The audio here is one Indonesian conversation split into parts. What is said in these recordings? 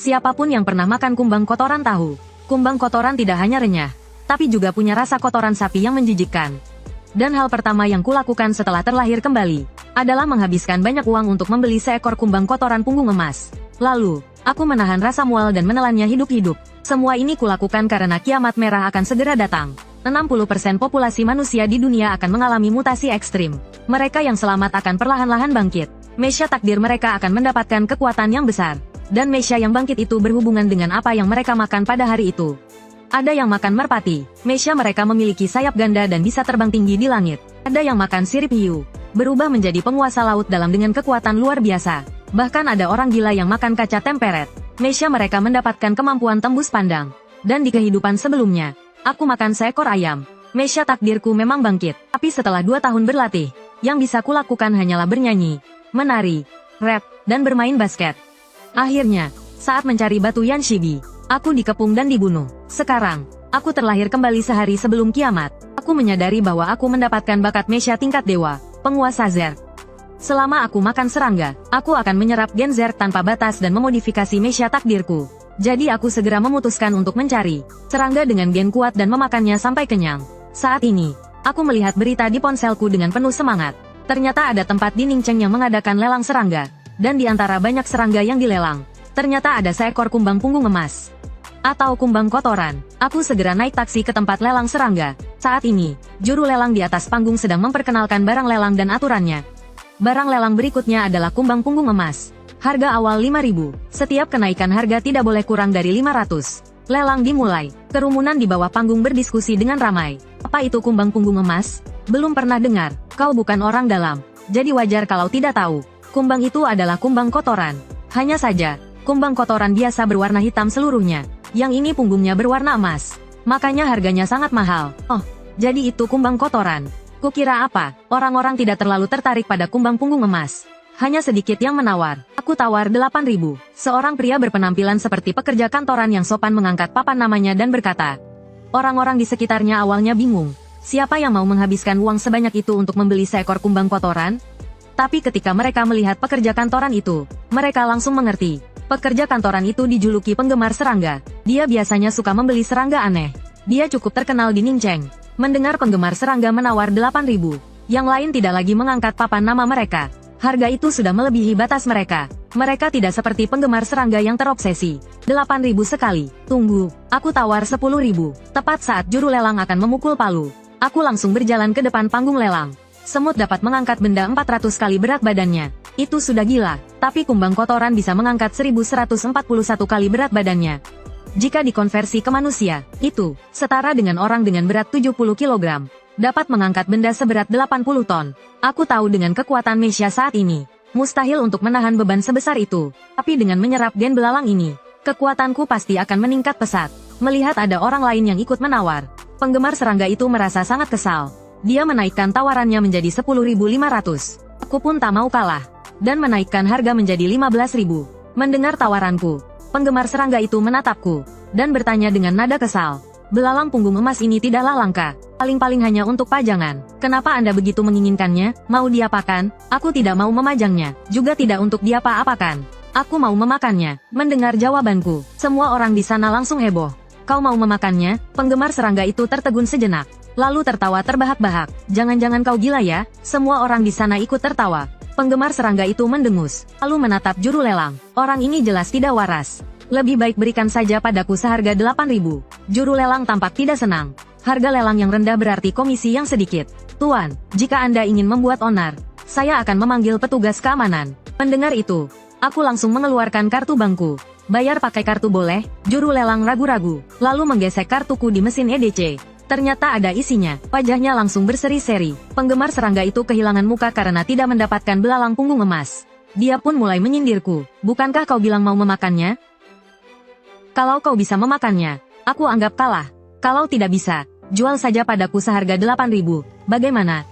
Siapapun yang pernah makan kumbang kotoran tahu, kumbang kotoran tidak hanya renyah, tapi juga punya rasa kotoran sapi yang menjijikkan. Dan hal pertama yang kulakukan setelah terlahir kembali, adalah menghabiskan banyak uang untuk membeli seekor kumbang kotoran punggung emas. Lalu, aku menahan rasa mual dan menelannya hidup-hidup. Semua ini kulakukan karena kiamat merah akan segera datang. 60% populasi manusia di dunia akan mengalami mutasi ekstrim. Mereka yang selamat akan perlahan-lahan bangkit. Mesya takdir mereka akan mendapatkan kekuatan yang besar. Dan mesya yang bangkit itu berhubungan dengan apa yang mereka makan pada hari itu. Ada yang makan merpati. Mesya mereka memiliki sayap ganda dan bisa terbang tinggi di langit. Ada yang makan sirip hiu. Berubah menjadi penguasa laut dalam dengan kekuatan luar biasa. Bahkan ada orang gila yang makan kaca temperet. Mesya mereka mendapatkan kemampuan tembus pandang. Dan di kehidupan sebelumnya, aku makan seekor ayam. Mesya takdirku memang bangkit. Tapi setelah 2 tahun berlatih, yang bisa kulakukan hanyalah bernyanyi, menari, rap, dan bermain basket. Akhirnya, saat mencari batu Yanshibi, aku dikepung dan dibunuh. Sekarang, aku terlahir kembali sehari sebelum kiamat. Aku menyadari bahwa aku mendapatkan bakat mesya tingkat dewa, penguasa Zerg. Selama aku makan serangga, aku akan menyerap gen Zerg tanpa batas dan memodifikasi mesya takdirku. Jadi aku segera memutuskan untuk mencari serangga dengan gen kuat dan memakannya sampai kenyang. Saat ini, aku melihat berita di ponselku dengan penuh semangat. Ternyata ada tempat di Ningcheng yang mengadakan lelang serangga. Dan di antara banyak serangga yang dilelang, ternyata ada seekor kumbang punggung emas. Atau kumbang kotoran. Aku segera naik taksi ke tempat lelang serangga. Saat ini, juru lelang di atas panggung sedang memperkenalkan barang lelang dan aturannya. Barang lelang berikutnya adalah kumbang punggung emas. Harga awal 5.000. Setiap kenaikan harga tidak boleh kurang dari 500. Lelang dimulai. Kerumunan di bawah panggung berdiskusi dengan ramai. Apa itu kumbang punggung emas? Belum pernah dengar. Kau bukan orang dalam. Jadi wajar kalau tidak tahu. Kumbang itu adalah kumbang kotoran. Hanya saja, kumbang kotoran biasa berwarna hitam seluruhnya. Yang ini punggungnya berwarna emas. Makanya harganya sangat mahal. Oh, jadi itu kumbang kotoran. Kukira apa? Orang-orang tidak terlalu tertarik pada kumbang punggung emas. Hanya sedikit yang menawar. Aku tawar 8.000. Seorang pria berpenampilan seperti pekerja kantoran yang sopan mengangkat papan namanya dan berkata. Orang-orang di sekitarnya awalnya bingung. Siapa yang mau menghabiskan uang sebanyak itu untuk membeli seekor kumbang kotoran? Tapi ketika mereka melihat pekerja kantoran itu, mereka langsung mengerti. Pekerja kantoran itu dijuluki penggemar serangga. Dia biasanya suka membeli serangga aneh. Dia cukup terkenal di Ningcheng. Mendengar penggemar serangga menawar 8.000, yang lain tidak lagi mengangkat papan nama mereka. Harga itu sudah melebihi batas mereka. Mereka tidak seperti penggemar serangga yang terobsesi. 8.000 sekali. Tunggu, aku tawar 10.000. Tepat saat juru lelang akan memukul palu, aku langsung berjalan ke depan panggung lelang. Semut dapat mengangkat benda 400 kali berat badannya. Itu sudah gila. Tapi kumbang kotoran bisa mengangkat 1141 kali berat badannya. Jika dikonversi ke manusia, itu setara dengan orang dengan berat 70 kg. Dapat mengangkat benda seberat 80 ton. Aku tahu dengan kekuatan mesya saat ini, mustahil untuk menahan beban sebesar itu. Tapi dengan menyerap gen belalang ini, kekuatanku pasti akan meningkat pesat. Melihat ada orang lain yang ikut menawar, penggemar serangga itu merasa sangat kesal. Dia menaikkan tawarannya menjadi 10.500. Aku pun tak mau kalah. Dan menaikkan harga menjadi 15.000. Mendengar tawaranku, penggemar serangga itu menatapku. Dan bertanya dengan nada kesal. Belalang punggung emas ini tidaklah langka. Paling-paling hanya untuk pajangan. Kenapa Anda begitu menginginkannya? Mau diapakan? Aku tidak mau memajangnya. Juga tidak untuk diapa-apakan. Aku mau memakannya. Mendengar jawabanku, semua orang di sana langsung heboh. Kau mau memakannya? Penggemar serangga itu tertegun sejenak. Lalu tertawa terbahak-bahak. Jangan-jangan kau gila ya? Semua orang di sana ikut tertawa. Penggemar serangga itu mendengus, lalu menatap juru lelang. Orang ini jelas tidak waras. Lebih baik berikan saja padaku seharga 8.000. Juru lelang tampak tidak senang. Harga lelang yang rendah berarti komisi yang sedikit. Tuan, jika Anda ingin membuat onar, saya akan memanggil petugas keamanan. Mendengar itu, aku langsung mengeluarkan kartu bankku. Bayar pakai kartu boleh? Juru lelang ragu-ragu, lalu menggesek kartuku di mesin EDC. Ternyata ada isinya. Wajahnya langsung berseri-seri. Penggemar serangga itu kehilangan muka karena tidak mendapatkan belalang punggung emas. Dia pun mulai menyindirku. Bukankah kau bilang mau memakannya? Kalau kau bisa memakannya, aku anggap kalah. Kalau tidak bisa, jual saja padaku seharga 8.000. Bagaimana?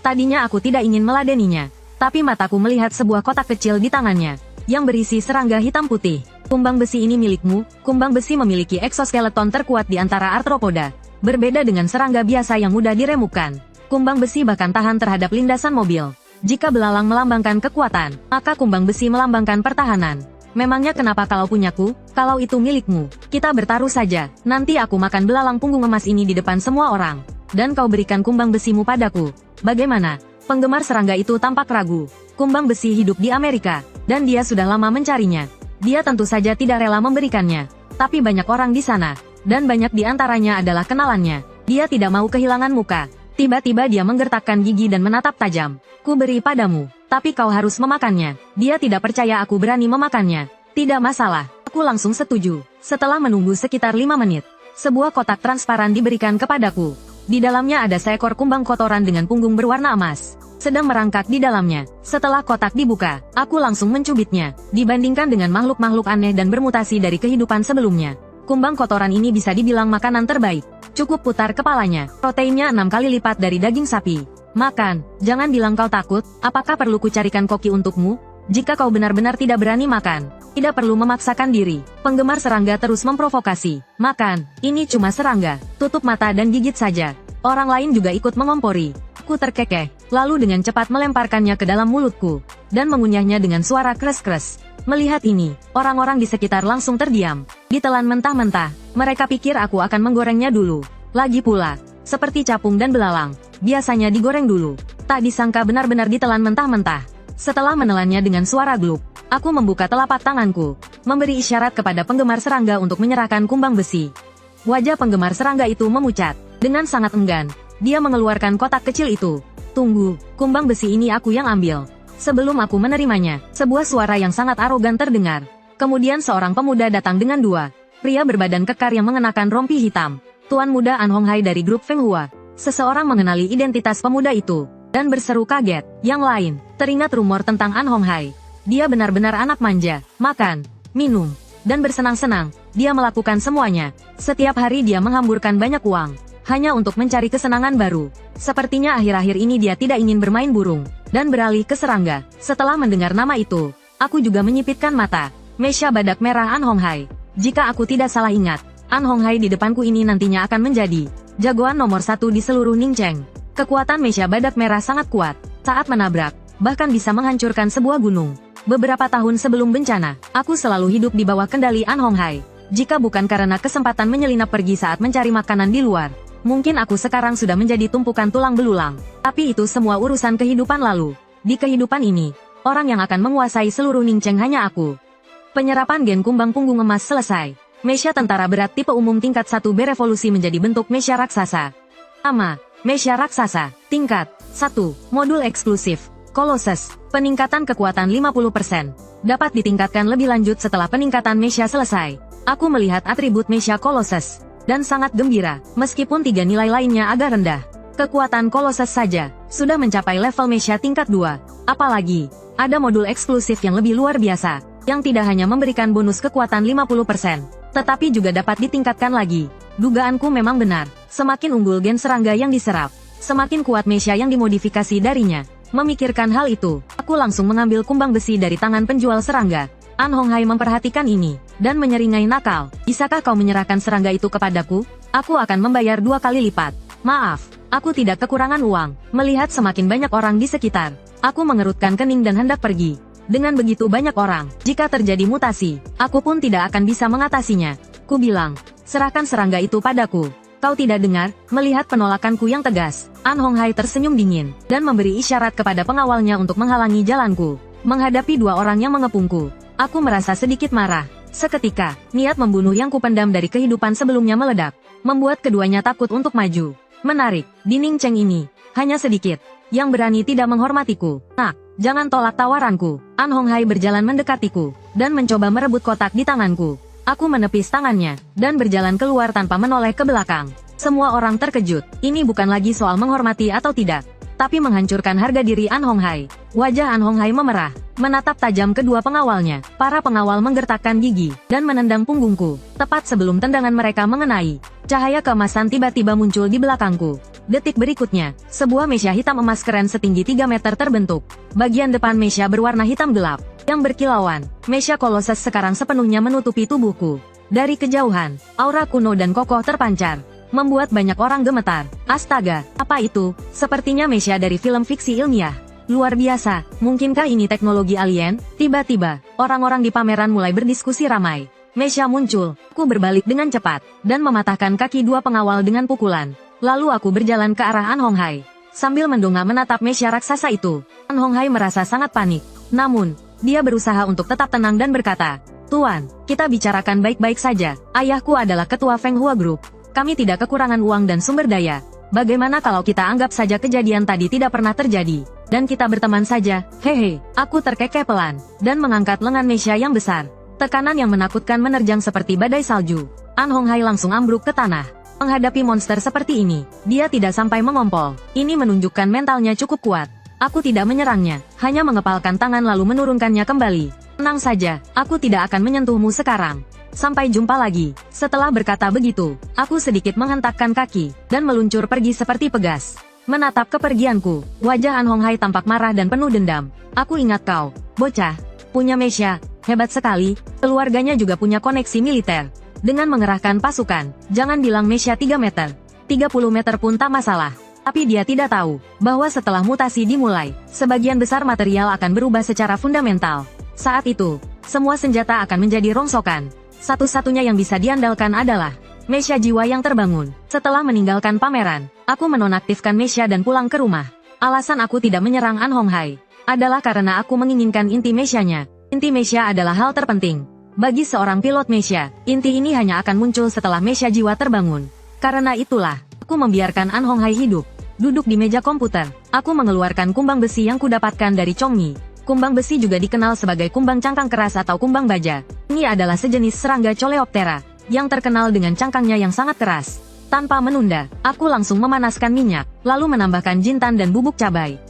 Tadinya aku tidak ingin meladeninya. Tapi mataku melihat sebuah kotak kecil di tangannya, yang berisi serangga hitam putih. Kumbang besi ini milikmu. Kumbang besi memiliki eksoskeleton terkuat di antara arthropoda. Berbeda dengan serangga biasa yang mudah diremukkan. Kumbang besi bahkan tahan terhadap lindasan mobil. Jika belalang melambangkan kekuatan, maka kumbang besi melambangkan pertahanan. Memangnya kenapa kalau punyaku, kalau itu milikmu? Kita bertaruh saja, nanti aku makan belalang punggung emas ini di depan semua orang. Dan kau berikan kumbang besimu padaku. Bagaimana? Penggemar serangga itu tampak ragu. Kumbang besi hidup di Amerika, dan dia sudah lama mencarinya. Dia tentu saja tidak rela memberikannya. Tapi banyak orang di sana, dan banyak di antaranya adalah kenalannya. Dia tidak mau kehilangan muka. Tiba-tiba dia menggertakkan gigi dan menatap tajam. Ku beri padamu, tapi kau harus memakannya. Dia tidak percaya aku berani memakannya. Tidak masalah, aku langsung setuju. Setelah menunggu sekitar 5 menit, sebuah kotak transparan diberikan kepadaku. Di dalamnya ada seekor kumbang kotoran dengan punggung berwarna emas, sedang merangkak di dalamnya. Setelah kotak dibuka, aku langsung mencubitnya. Dibandingkan dengan makhluk-makhluk aneh dan bermutasi dari kehidupan sebelumnya, kumbang kotoran ini bisa dibilang makanan terbaik. Cukup putar kepalanya, proteinnya 6 kali lipat dari daging sapi. Makan, jangan bilang kau takut, apakah perlu kucarikan koki untukmu? Jika kau benar-benar tidak berani makan, tidak perlu memaksakan diri. Penggemar serangga terus memprovokasi. Makan, ini cuma serangga, tutup mata dan gigit saja. Orang lain juga ikut mengompori. Ku terkekeh, lalu dengan cepat melemparkannya ke dalam mulutku, dan mengunyahnya dengan suara kres-kres. Melihat ini, orang-orang di sekitar langsung terdiam. Ditelan mentah-mentah, mereka pikir aku akan menggorengnya dulu. Lagi pula, seperti capung dan belalang, biasanya digoreng dulu. Tak disangka benar-benar ditelan mentah-mentah. Setelah menelannya dengan suara gluk, aku membuka telapak tanganku, memberi isyarat kepada penggemar serangga untuk menyerahkan kumbang besi. Wajah penggemar serangga itu memucat. Dengan sangat enggan, dia mengeluarkan kotak kecil itu. Tunggu, kumbang besi ini aku yang ambil. Sebelum aku menerimanya, sebuah suara yang sangat arogan terdengar. Kemudian seorang pemuda datang dengan 2 pria berbadan kekar yang mengenakan rompi hitam. Tuan muda An Hong Hai dari grup Feng Hua. Seseorang mengenali identitas pemuda itu, dan berseru kaget. Yang lain, teringat rumor tentang An Hong Hai. Dia benar-benar anak manja, makan, minum, dan bersenang-senang. Dia melakukan semuanya. Setiap hari dia menghamburkan banyak uang, hanya untuk mencari kesenangan baru. Sepertinya akhir-akhir ini dia tidak ingin bermain burung, dan beralih ke serangga. Setelah mendengar nama itu, aku juga menyipitkan mata. Mesya badak merah An Hong Hai. Jika aku tidak salah ingat, An Hong Hai di depanku ini nantinya akan menjadi jagoan nomor 1 di seluruh Ningcheng. Kekuatan Mesya badak merah sangat kuat. Saat menabrak, bahkan bisa menghancurkan sebuah gunung. Beberapa tahun sebelum bencana, aku selalu hidup di bawah kendali An Hong Hai. Jika bukan karena kesempatan menyelinap pergi saat mencari makanan di luar, mungkin aku sekarang sudah menjadi tumpukan tulang belulang. Tapi itu semua urusan kehidupan lalu. Di kehidupan ini, orang yang akan menguasai seluruh Ningcheng hanya aku. Penyerapan gen kumbang punggung emas selesai. Mesya tentara berat tipe umum tingkat 1 berevolusi menjadi bentuk Mesya raksasa. Nama, Mesya raksasa, tingkat 1, modul eksklusif, Colossus, peningkatan kekuatan 50%. Dapat ditingkatkan lebih lanjut setelah peningkatan Mesya selesai. Aku melihat atribut Mesya Colossus, dan sangat gembira, meskipun 3 nilai lainnya agak rendah. Kekuatan Colossus saja, sudah mencapai level Mesya tingkat 2. Apalagi, ada modul eksklusif yang lebih luar biasa, yang tidak hanya memberikan bonus kekuatan 50%, tetapi juga dapat ditingkatkan lagi. Dugaanku memang benar, semakin unggul gen serangga yang diserap, semakin kuat Mesya yang dimodifikasi darinya. Memikirkan hal itu, aku langsung mengambil kumbang besi dari tangan penjual serangga. An Hong Hai memperhatikan ini, dan menyeringai nakal. Bisakah kau menyerahkan serangga itu kepadaku? Aku akan membayar 2 kali lipat. Maaf, aku tidak kekurangan uang. Melihat semakin banyak orang di sekitar, aku mengerutkan kening dan hendak pergi. Dengan begitu banyak orang, jika terjadi mutasi, aku pun tidak akan bisa mengatasinya. Ku bilang, serahkan serangga itu padaku. Kau tidak dengar? Melihat penolakanku yang tegas, An Hong Hai tersenyum dingin, dan memberi isyarat kepada pengawalnya untuk menghalangi jalanku. Menghadapi 2 orang yang mengepungku, aku merasa sedikit marah. Seketika, niat membunuh yang kupendam dari kehidupan sebelumnya meledak, membuat keduanya takut untuk maju. Menarik, di Ningcheng ini, hanya sedikit yang berani tidak menghormatiku. Nak, jangan tolak tawaranku. An Hong Hai berjalan mendekatiku, dan mencoba merebut kotak di tanganku. Aku menepis tangannya, dan berjalan keluar tanpa menoleh ke belakang. Semua orang terkejut. Ini bukan lagi soal menghormati atau tidak, tapi menghancurkan harga diri An Hong Hai. Wajah An Hong Hai memerah, menatap tajam kedua pengawalnya. Para pengawal menggertakkan gigi, dan menendang punggungku. Tepat sebelum tendangan mereka mengenai, cahaya keemasan tiba-tiba muncul di belakangku. Detik berikutnya, sebuah mesya hitam emas keren setinggi 3 meter terbentuk. Bagian depan mesya berwarna hitam gelap, yang berkilauan. Mesya Colossus sekarang sepenuhnya menutupi tubuhku. Dari kejauhan, aura kuno dan kokoh terpancar, membuat banyak orang gemetar. Astaga, apa itu? Sepertinya mesya dari film fiksi ilmiah. Luar biasa, mungkinkah ini teknologi alien? Tiba-tiba, orang-orang di pameran mulai berdiskusi ramai. Mesha muncul, aku berbalik dengan cepat, dan mematahkan kaki dua pengawal dengan pukulan. Lalu aku berjalan ke arah An Hong Hai. Sambil mendongak menatap Mesha raksasa itu, An Hong Hai merasa sangat panik. Namun, dia berusaha untuk tetap tenang dan berkata, "Tuan, kita bicarakan baik-baik saja. Ayahku adalah ketua Feng Hua Group. Kami tidak kekurangan uang dan sumber daya. Bagaimana kalau kita anggap saja kejadian tadi tidak pernah terjadi, dan kita berteman saja, hehe." Aku terkekeh pelan, dan mengangkat lengan Mesha yang besar. Tekanan yang menakutkan menerjang seperti badai salju. An Hong Hai langsung ambruk ke tanah. Menghadapi monster seperti ini, dia tidak sampai mengompol. Ini menunjukkan mentalnya cukup kuat. Aku tidak menyerangnya, hanya mengepalkan tangan lalu menurunkannya kembali. "Tenang saja, aku tidak akan menyentuhmu sekarang. Sampai jumpa lagi." Setelah berkata begitu, aku sedikit menghentakkan kaki, dan meluncur pergi seperti pegas. Menatap kepergianku, wajah An Hong Hai tampak marah dan penuh dendam. "Aku ingat kau, bocah. Punya Mesha, hebat sekali, keluarganya juga punya koneksi militer. Dengan mengerahkan pasukan, jangan bilang Mesha 3 meter. 30 meter pun tak masalah." Tapi dia tidak tahu, bahwa setelah mutasi dimulai, sebagian besar material akan berubah secara fundamental. Saat itu, semua senjata akan menjadi rongsokan. Satu-satunya yang bisa diandalkan adalah Mesha jiwa yang terbangun. Setelah meninggalkan pameran, aku menonaktifkan Mesha dan pulang ke rumah. Alasan aku tidak menyerang An Hong Hai adalah karena aku menginginkan inti Mesha-nya. Inti Mesha adalah hal terpenting. Bagi seorang pilot Mesha, inti ini hanya akan muncul setelah Mesha jiwa terbangun. Karena itulah, aku membiarkan An Hong Hai hidup. Duduk di meja komputer, aku mengeluarkan kumbang besi yang kudapatkan dari Chongmi. Kumbang besi juga dikenal sebagai kumbang cangkang keras atau kumbang baja. Ini adalah sejenis serangga Coleoptera, yang terkenal dengan cangkangnya yang sangat keras. Tanpa menunda, aku langsung memanaskan minyak, lalu menambahkan jintan dan bubuk cabai.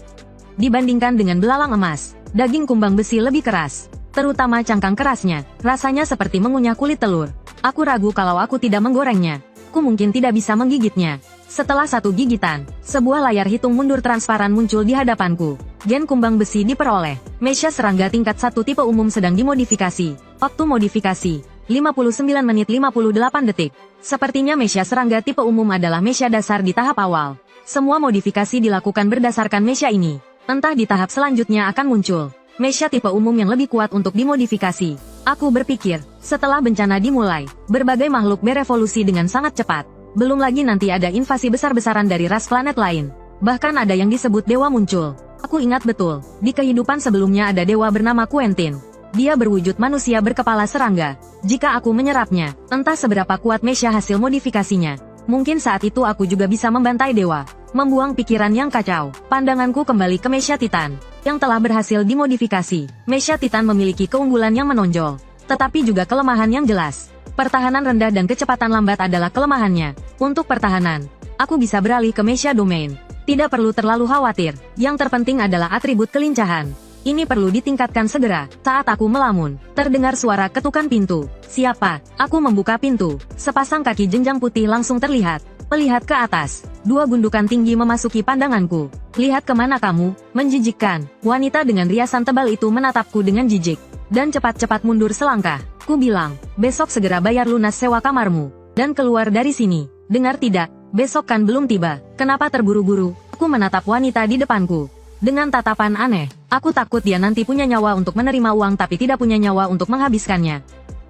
Dibandingkan dengan belalang emas, daging kumbang besi lebih keras. Terutama cangkang kerasnya, rasanya seperti mengunyah kulit telur. Aku ragu kalau aku tidak menggorengnya. Aku mungkin tidak bisa menggigitnya. Setelah satu gigitan, sebuah layar hitung mundur transparan muncul di hadapanku. Gen kumbang besi diperoleh. Mesha serangga tingkat 1 tipe umum sedang dimodifikasi. Waktu modifikasi, 59 menit 58 detik. Sepertinya Mesha serangga tipe umum adalah Mesha dasar di tahap awal. Semua modifikasi dilakukan berdasarkan Mesha ini. Entah di tahap selanjutnya akan muncul Mesha tipe umum yang lebih kuat untuk dimodifikasi. Aku berpikir, setelah bencana dimulai, berbagai makhluk berevolusi dengan sangat cepat. Belum lagi nanti ada invasi besar-besaran dari ras planet lain. Bahkan ada yang disebut dewa muncul. Aku ingat betul, di kehidupan sebelumnya ada dewa bernama Quentin. Dia berwujud manusia berkepala serangga. Jika aku menyerapnya, entah seberapa kuat Mesha hasil modifikasinya. Mungkin saat itu aku juga bisa membantai dewa. Membuang pikiran yang kacau, pandanganku kembali ke Mesha Titan, yang telah berhasil dimodifikasi. Mesha Titan memiliki keunggulan yang menonjol, tetapi juga kelemahan yang jelas. Pertahanan rendah dan kecepatan lambat adalah kelemahannya. Untuk pertahanan, aku bisa beralih ke Mesha Domain. Tidak perlu terlalu khawatir, yang terpenting adalah atribut kelincahan. Ini perlu ditingkatkan segera. Saat aku melamun, terdengar suara ketukan pintu. "Siapa?" Aku membuka pintu. Sepasang kaki jenjang putih langsung terlihat. Melihat ke atas, dua gundukan tinggi memasuki pandanganku. "Lihat kemana kamu?" Menjijikkan. Wanita dengan riasan tebal itu menatapku dengan jijik, dan cepat-cepat mundur selangkah. Ku bilang, "Besok segera bayar lunas sewa kamarmu, dan keluar dari sini." "Dengar tidak? Besok kan belum tiba. Kenapa terburu-buru?" Aku menatap wanita di depanku dengan tatapan aneh. Aku takut dia nanti punya nyawa untuk menerima uang tapi tidak punya nyawa untuk menghabiskannya.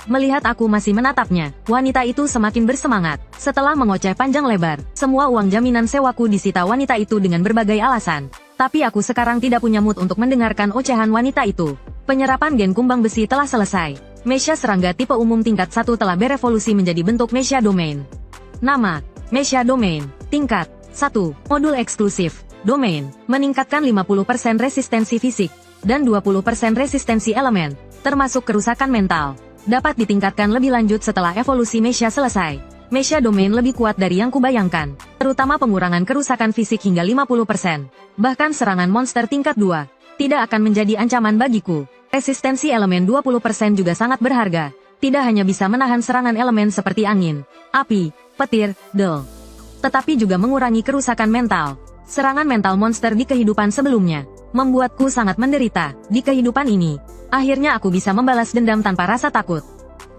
Melihat aku masih menatapnya, wanita itu semakin bersemangat. Setelah mengoceh panjang lebar, semua uang jaminan sewaku disita wanita itu dengan berbagai alasan. Tapi aku sekarang tidak punya mood untuk mendengarkan ocehan wanita itu. Penyerapan gen kumbang besi telah selesai. Mesha serangga tipe umum tingkat 1 telah berevolusi menjadi bentuk Mesha Domain. Nama, Mesha Domain. Tingkat 1, modul eksklusif. Domain, meningkatkan 50% resistensi fisik, dan 20% resistensi elemen, termasuk kerusakan mental. Dapat ditingkatkan lebih lanjut setelah evolusi Mesha selesai. Mesha Domain lebih kuat dari yang kubayangkan, terutama pengurangan kerusakan fisik hingga 50%. Bahkan serangan monster tingkat 2, tidak akan menjadi ancaman bagiku. Resistensi elemen 20% juga sangat berharga. Tidak hanya bisa menahan serangan elemen seperti angin, api, petir, del, tetapi juga mengurangi kerusakan mental. Serangan mental monster di kehidupan sebelumnya membuatku sangat menderita. Di kehidupan ini, akhirnya aku bisa membalas dendam tanpa rasa takut.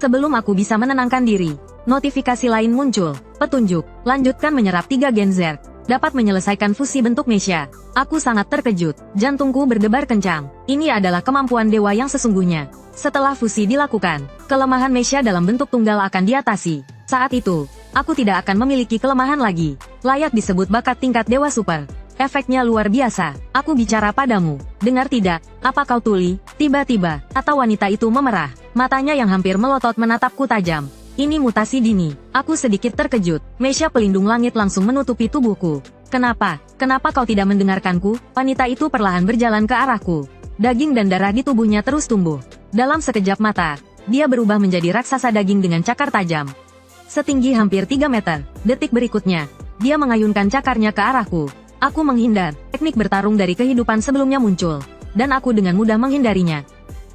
Sebelum aku bisa menenangkan diri, notifikasi lain muncul. Petunjuk, lanjutkan menyerap 3 Gen Z. dapat menyelesaikan fusi bentuk Mesha. Aku sangat terkejut, jantungku berdebar kencang. Ini adalah kemampuan dewa yang sesungguhnya. Setelah fusi dilakukan, kelemahan Mesha dalam bentuk tunggal akan diatasi. Saat itu, aku tidak akan memiliki kelemahan lagi. Layak disebut bakat tingkat dewa super. Efeknya luar biasa. Aku bicara padamu. Dengar tidak? Apa kau tuli? Tiba-tiba, mata wanita itu memerah. Matanya yang hampir melotot menatapku tajam. Ini mutasi dini. Aku sedikit terkejut. Mesha pelindung langit langsung menutupi tubuhku. Kenapa? Kenapa kau tidak mendengarkanku? Wanita itu perlahan berjalan ke arahku. Daging dan darah di tubuhnya terus tumbuh. Dalam sekejap mata, dia berubah menjadi raksasa daging dengan cakar tajam. Setinggi hampir 3 meter. Detik berikutnya, dia mengayunkan cakarnya ke arahku. Aku menghindar. Teknik bertarung dari kehidupan sebelumnya muncul, dan aku dengan mudah menghindarinya.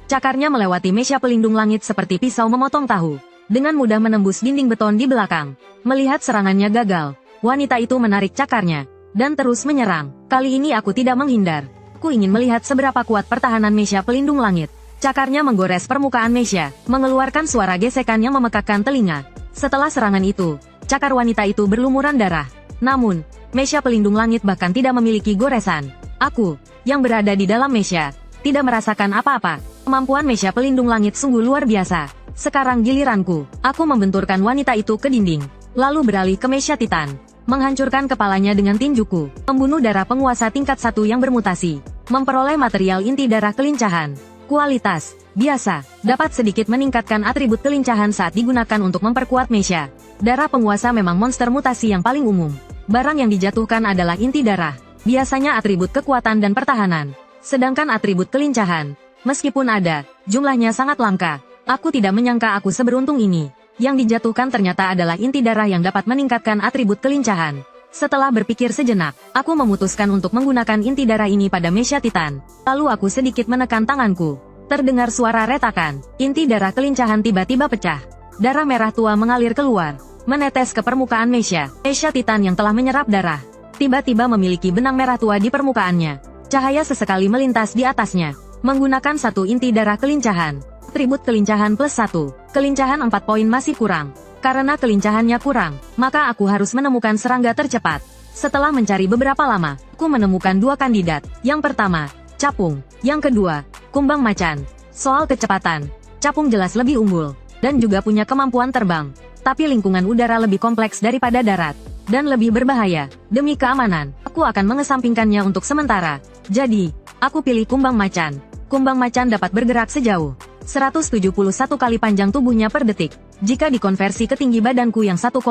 Cakarnya melewati Mesha pelindung langit seperti pisau memotong tahu. Dengan mudah menembus dinding beton di belakang. Melihat serangannya gagal, wanita itu menarik cakarnya, dan terus menyerang. Kali ini aku tidak menghindar. Aku ingin melihat seberapa kuat pertahanan Mesha pelindung langit. Cakarnya menggores permukaan Mesha, mengeluarkan suara gesekan yang memekakkan telinga. Setelah serangan itu, cakar wanita itu berlumuran darah. Namun, Mesha pelindung langit bahkan tidak memiliki goresan. Aku, yang berada di dalam Mesha, tidak merasakan apa-apa. Kemampuan Mesha pelindung langit sungguh luar biasa. Sekarang giliranku. Aku membenturkan wanita itu ke dinding, lalu beralih ke Mesha Titan, menghancurkan kepalanya dengan tinjuku, membunuh darah penguasa tingkat 1 yang bermutasi, memperoleh material inti darah kelincahan. Kualitas biasa, dapat sedikit meningkatkan atribut kelincahan saat digunakan untuk memperkuat Mesha. Darah penguasa memang monster mutasi yang paling umum. Barang yang dijatuhkan adalah inti darah, biasanya atribut kekuatan dan pertahanan. Sedangkan atribut kelincahan, meskipun ada, jumlahnya sangat langka. Aku tidak menyangka aku seberuntung ini. Yang dijatuhkan ternyata adalah inti darah yang dapat meningkatkan atribut kelincahan. Setelah berpikir sejenak, aku memutuskan untuk menggunakan inti darah ini pada Mesha Titan. Lalu aku sedikit menekan tanganku. Terdengar suara retakan. Inti darah kelincahan tiba-tiba pecah. Darah merah tua mengalir keluar, menetes ke permukaan Mesha. Mesha Titan yang telah menyerap darah, tiba-tiba memiliki benang merah tua di permukaannya. Cahaya sesekali melintas di atasnya. Menggunakan satu inti darah kelincahan. Atribut kelincahan plus 1. Kelincahan 4 poin masih kurang. Karena kelincahannya kurang, maka aku harus menemukan serangga tercepat. Setelah mencari beberapa lama, aku menemukan 2 kandidat. Yang pertama, capung. Yang kedua, kumbang macan. Soal kecepatan, capung jelas lebih unggul, dan juga punya kemampuan terbang. Tapi lingkungan udara lebih kompleks daripada darat, dan lebih berbahaya. Demi keamanan, aku akan mengesampingkannya untuk sementara. Jadi, aku pilih kumbang macan. Kumbang macan dapat bergerak sejauh 171 kali panjang tubuhnya per detik. Jika dikonversi ke tinggi badanku yang 1,8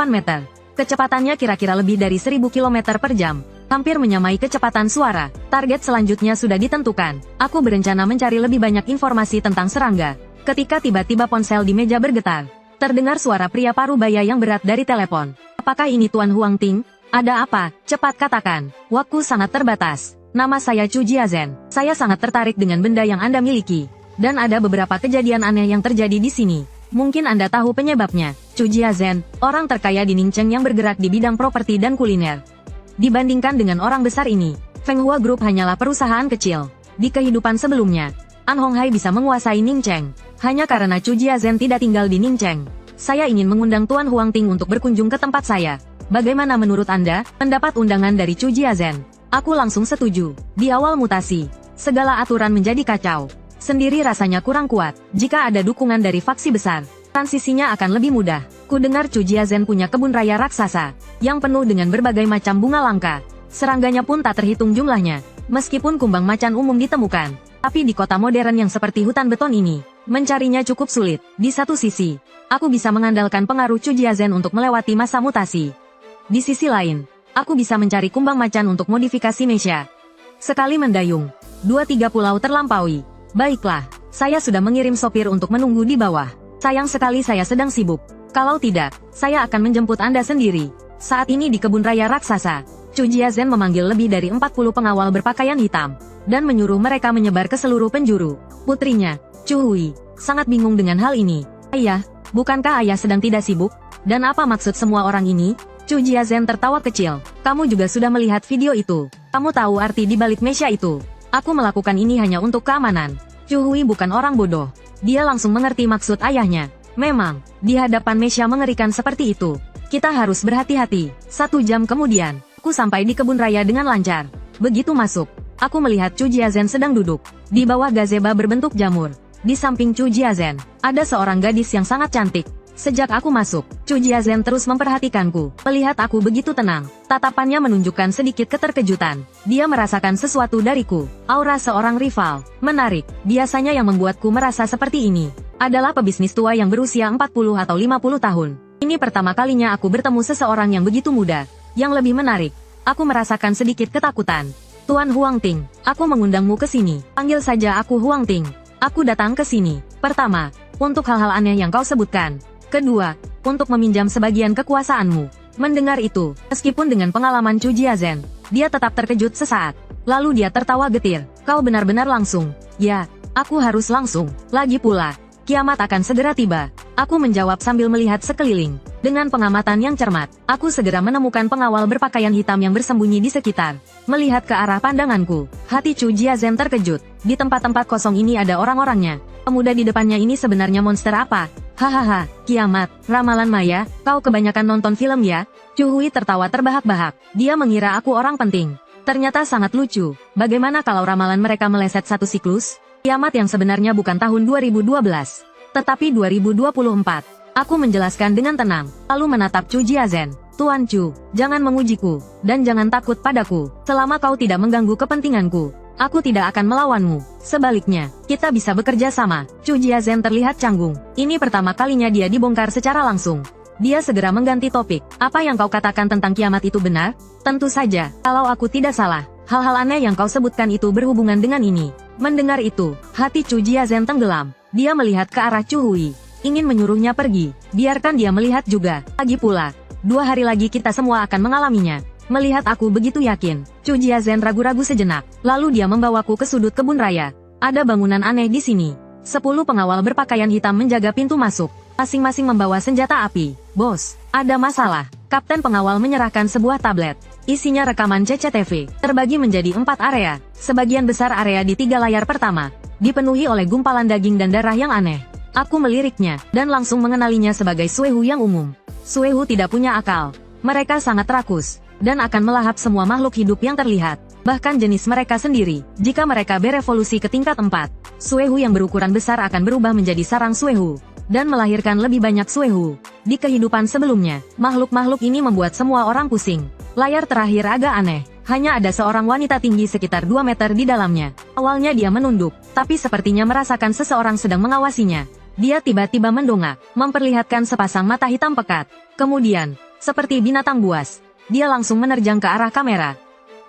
meter, kecepatannya kira-kira lebih dari 1000 km per jam. Hampir menyamai kecepatan suara. Target selanjutnya sudah ditentukan. Aku berencana mencari lebih banyak informasi tentang serangga. Ketika tiba-tiba ponsel di meja bergetar, terdengar suara pria parubaya yang berat dari telepon. Apakah ini Tuan Huang Ting? Ada apa? Cepat katakan. Waktu sangat terbatas. Nama saya Chu Jiazen. Saya sangat tertarik dengan benda yang Anda miliki. Dan ada beberapa kejadian aneh yang terjadi di sini. Mungkin Anda tahu penyebabnya. Chu Jiazen, orang terkaya di Ningcheng yang bergerak di bidang properti dan kuliner. Dibandingkan dengan orang besar ini, Feng Hua Group hanyalah perusahaan kecil. Di kehidupan sebelumnya, An Honghai bisa menguasai Ningcheng. Hanya karena Chu Jiazen tidak tinggal di Ningcheng. Saya ingin mengundang Tuan Huang Ting untuk berkunjung ke tempat saya. Bagaimana menurut Anda? Mendapat undangan dari Chu Jiazen. Aku langsung setuju. Di awal mutasi, segala aturan menjadi kacau. Sendiri rasanya kurang kuat. Jika ada dukungan dari faksi besar, transisinya akan lebih mudah. Ku dengar Chu Jiazen punya kebun raya raksasa, yang penuh dengan berbagai macam bunga langka. Serangganya pun tak terhitung jumlahnya. Meskipun kumbang macan umum ditemukan, tapi di kota modern yang seperti hutan beton ini, mencarinya cukup sulit. Di satu sisi, aku bisa mengandalkan pengaruh Chu Jiazen untuk melewati masa mutasi. Di sisi lain, aku bisa mencari kumbang macan untuk modifikasi Mesha. Sekali mendayung, 2-3 pulau terlampaui. Baiklah, saya sudah mengirim sopir untuk menunggu di bawah. Sayang sekali saya sedang sibuk. Kalau tidak, saya akan menjemput Anda sendiri. Saat ini di kebun raya raksasa, Chu Jiazen memanggil lebih dari 40 pengawal berpakaian hitam, dan menyuruh mereka menyebar ke seluruh penjuru. Putrinya, Chu Hui, sangat bingung dengan hal ini. Ayah, bukankah ayah sedang tidak sibuk? Dan apa maksud semua orang ini? Chu Jiazen tertawa kecil. Kamu juga sudah melihat video itu. Kamu tahu arti di balik Mesha itu. Aku melakukan ini hanya untuk keamanan. Chu Hui bukan orang bodoh. Dia langsung mengerti maksud ayahnya. Memang, di hadapan Mesha mengerikan seperti itu, kita harus berhati-hati. 1 jam kemudian, Aku sampai di kebun raya dengan lancar. Begitu masuk, aku melihat Chu Jiazhen sedang duduk di bawah gazebo berbentuk jamur. Di samping Chu Jiazhen, ada seorang gadis yang sangat cantik. Sejak aku masuk, Chu Jiazhen terus memperhatikanku. Melihat aku begitu tenang, tatapannya menunjukkan sedikit keterkejutan. Dia merasakan sesuatu dariku. Aura seorang rival. Menarik. Biasanya yang membuatku merasa seperti ini adalah pebisnis tua yang berusia 40 atau 50 tahun. Ini pertama kalinya aku bertemu seseorang yang begitu muda. Yang lebih menarik, aku merasakan sedikit ketakutan. Tuan Huang Ting, aku mengundangmu ke sini. Panggil saja aku Huang Ting. Aku datang ke sini. Pertama, untuk hal-hal aneh yang kau sebutkan. Kedua, untuk meminjam sebagian kekuasaanmu. Mendengar itu, meskipun dengan pengalaman Chu Jiazhen, dia tetap terkejut sesaat. Lalu dia tertawa getir. Kau benar-benar langsung. Ya, aku harus langsung. Lagi pula, kiamat akan segera tiba. Aku menjawab sambil melihat sekeliling. Dengan pengamatan yang cermat, aku segera menemukan pengawal berpakaian hitam yang bersembunyi di sekitar. Melihat ke arah pandanganku, hati Chu Jiazhen terkejut. Di tempat-tempat kosong ini ada orang-orangnya. Pemuda di depannya ini sebenarnya monster apa? Hahaha, kiamat, ramalan maya, kau kebanyakan nonton film ya? Chu Hui tertawa terbahak-bahak. Dia mengira aku orang penting. Ternyata sangat lucu. Bagaimana kalau ramalan mereka meleset satu siklus? Kiamat yang sebenarnya bukan tahun 2012, tetapi 2024. Aku menjelaskan dengan tenang, lalu menatap Chu Jiazhen. Tuan Chu, jangan mengujiku, dan jangan takut padaku. Selama kau tidak mengganggu kepentinganku, aku tidak akan melawanmu. Sebaliknya, kita bisa bekerja sama. Chu Jiazhen terlihat canggung. Ini pertama kalinya dia dibongkar secara langsung. Dia segera mengganti topik. Apa yang kau katakan tentang kiamat itu benar? Tentu saja, kalau aku tidak salah. Hal-hal aneh yang kau sebutkan itu berhubungan dengan ini. Mendengar itu, hati Chu Jiazhen tenggelam. Dia melihat ke arah Chu Hui, ingin menyuruhnya pergi. Biarkan dia melihat juga. Lagi pula, 2 hari lagi kita semua akan mengalaminya. Melihat aku begitu yakin, Chu Jiazhen ragu-ragu sejenak. Lalu dia membawaku ke sudut kebun raya. Ada bangunan aneh di sini. 10 pengawal berpakaian hitam menjaga pintu masuk. Masing-masing membawa senjata api. Bos, ada masalah. Kapten pengawal menyerahkan sebuah tablet. Isinya rekaman CCTV. Terbagi menjadi 4 area. Sebagian besar area di 3 layar pertama dipenuhi oleh gumpalan daging dan darah yang aneh. Aku meliriknya, dan langsung mengenalinya sebagai Suehu yang umum. Suehu tidak punya akal. Mereka sangat rakus, dan akan melahap semua makhluk hidup yang terlihat. Bahkan jenis mereka sendiri. Jika mereka berevolusi ke tingkat 4, Suehu yang berukuran besar akan berubah menjadi sarang Suehu, dan melahirkan lebih banyak Suehu. Di kehidupan sebelumnya, makhluk-makhluk ini membuat semua orang pusing. Layar terakhir agak aneh. Hanya ada seorang wanita tinggi sekitar 2 meter di dalamnya. Awalnya dia menunduk, tapi sepertinya merasakan seseorang sedang mengawasinya. Dia tiba-tiba mendongak, memperlihatkan sepasang mata hitam pekat. Kemudian, seperti binatang buas, dia langsung menerjang ke arah kamera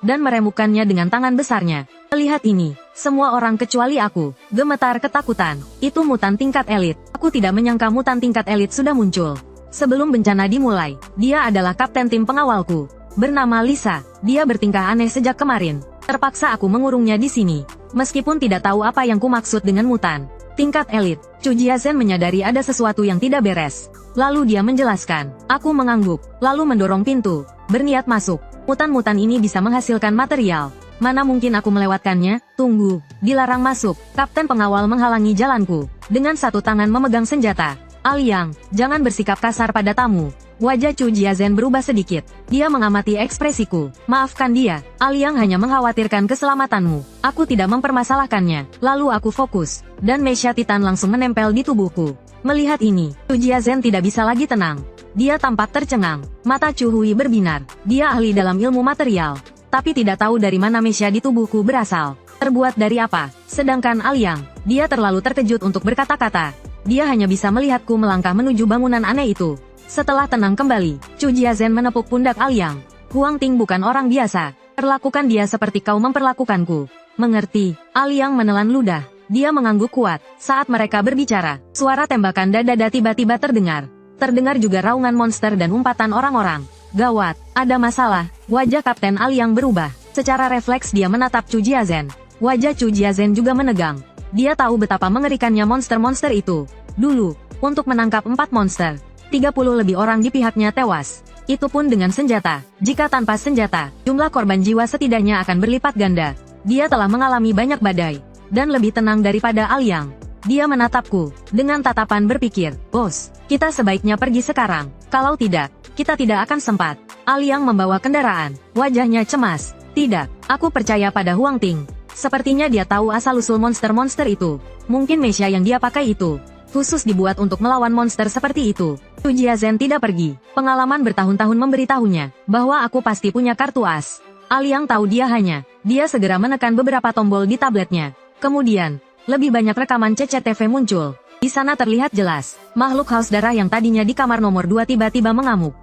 dan meremukkannya dengan tangan besarnya. Melihat ini, semua orang kecuali aku gemetar ketakutan. Itu mutan tingkat elit. Aku tidak menyangka mutan tingkat elit sudah muncul. Sebelum bencana dimulai, dia adalah kapten tim pengawalku. Bernama Lisa. Dia bertingkah aneh sejak kemarin. Terpaksa aku mengurungnya di sini. Meskipun tidak tahu apa yang kumaksud dengan mutan tingkat elit, Chu Jiazhen menyadari ada sesuatu yang tidak beres. Lalu dia menjelaskan. Aku mengangguk, lalu mendorong pintu, berniat masuk. Mutan-mutan ini bisa menghasilkan material. Mana mungkin aku melewatkannya? Tunggu, dilarang masuk. Kapten pengawal menghalangi jalanku, dengan satu tangan memegang senjata. Aliang, jangan bersikap kasar pada tamu. Wajah Chu Jiazhen berubah sedikit. Dia mengamati ekspresiku. Maafkan dia, Aliang hanya mengkhawatirkan keselamatanmu. Aku tidak mempermasalahkannya. Lalu aku fokus, dan Mesha Titan langsung menempel di tubuhku. Melihat ini, Chu Jiazhen tidak bisa lagi tenang. Dia tampak tercengang. Mata Chu Hui berbinar. Dia ahli dalam ilmu material, tapi tidak tahu dari mana Mesha di tubuhku berasal. Terbuat dari apa? Sedangkan Aliang, dia terlalu terkejut untuk berkata-kata. Dia hanya bisa melihatku melangkah menuju bangunan aneh itu. Setelah tenang kembali, Chu Jiazhen menepuk pundak Aliang. Huang Ting bukan orang biasa. Perlakukan dia seperti kau memperlakukanku. Mengerti? Aliang menelan ludah. Dia mengangguk kuat. Saat mereka berbicara, suara tembakan dada tiba-tiba terdengar. Terdengar juga raungan monster dan umpatan orang-orang. Gawat, ada masalah. Wajah Kapten Aliang berubah. Secara refleks dia menatap Chu Jiazhen. Wajah Chu Jiazhen juga menegang. Dia tahu betapa mengerikannya monster-monster itu. Dulu, untuk menangkap 4 monster, 30 lebih orang di pihaknya tewas. Itu pun dengan senjata. Jika tanpa senjata, jumlah korban jiwa setidaknya akan berlipat ganda. Dia telah mengalami banyak badai, dan lebih tenang daripada Aliang. Dia menatapku, dengan tatapan berpikir, "Bos, kita sebaiknya pergi sekarang. Kalau tidak, kita tidak akan sempat." Aliang membawa kendaraan. Wajahnya cemas. Tidak, aku percaya pada Huang Ting. Sepertinya dia tahu asal-usul monster-monster itu. Mungkin mesia yang dia pakai itu khusus dibuat untuk melawan monster seperti itu. Chu Jiazhen tidak pergi. Pengalaman bertahun-tahun memberitahunya bahwa aku pasti punya kartu as. Aliang tahu dia segera menekan beberapa tombol di tabletnya. Kemudian, lebih banyak rekaman CCTV muncul. Di sana terlihat jelas, makhluk haus darah yang tadinya di kamar nomor 2 tiba-tiba mengamuk.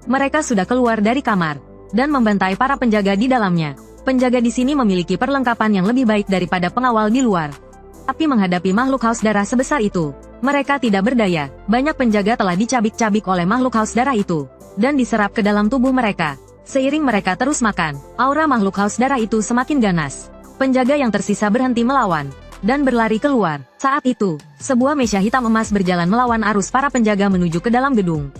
Mereka sudah keluar dari kamar dan membantai para penjaga di dalamnya. Penjaga di sini memiliki perlengkapan yang lebih baik daripada pengawal di luar. Tapi menghadapi makhluk haus darah sebesar itu, mereka tidak berdaya. Banyak penjaga telah dicabik-cabik oleh makhluk haus darah itu dan diserap ke dalam tubuh mereka. Seiring mereka terus makan, aura makhluk haus darah itu semakin ganas. Penjaga yang tersisa berhenti melawan dan berlari keluar. Saat itu, sebuah mesia hitam emas berjalan melawan arus para penjaga menuju ke dalam gedung.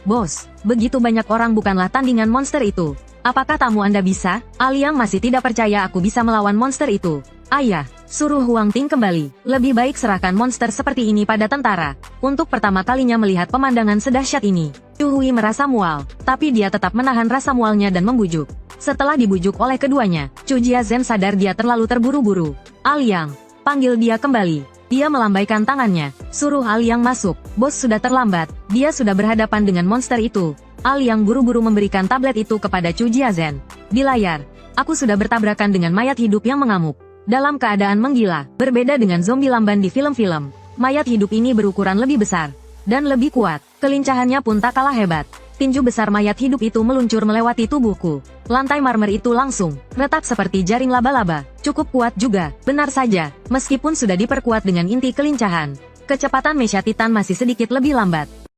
Bos, begitu banyak orang bukanlah tandingan monster itu. Apakah tamu Anda bisa? Aliang masih tidak percaya aku bisa melawan monster itu. Ayah, suruh Huang Ting kembali. Lebih baik serahkan monster seperti ini pada tentara. Untuk pertama kalinya melihat pemandangan sedahsyat ini, Chu Hui merasa mual. Tapi dia tetap menahan rasa mualnya dan membujuk. Setelah dibujuk oleh keduanya, Chu Jiazhen sadar dia terlalu terburu-buru. Aliang, panggil dia kembali. Dia melambaikan tangannya, suruh Aliang masuk. Bos sudah terlambat, dia sudah berhadapan dengan monster itu. Aliang buru-buru memberikan tablet itu kepada Chu Jiazhen. Di layar, aku sudah bertabrakan dengan mayat hidup yang mengamuk. Dalam keadaan menggila, berbeda dengan zombie lamban di film-film. Mayat hidup ini berukuran lebih besar dan lebih kuat. Kelincahannya pun tak kalah hebat. Tinju besar mayat hidup itu meluncur melewati tubuhku. Lantai marmer itu langsung retak seperti jaring laba-laba. Cukup kuat juga, benar saja. Meskipun sudah diperkuat dengan inti kelincahan, kecepatan mesia Titan masih sedikit lebih lambat.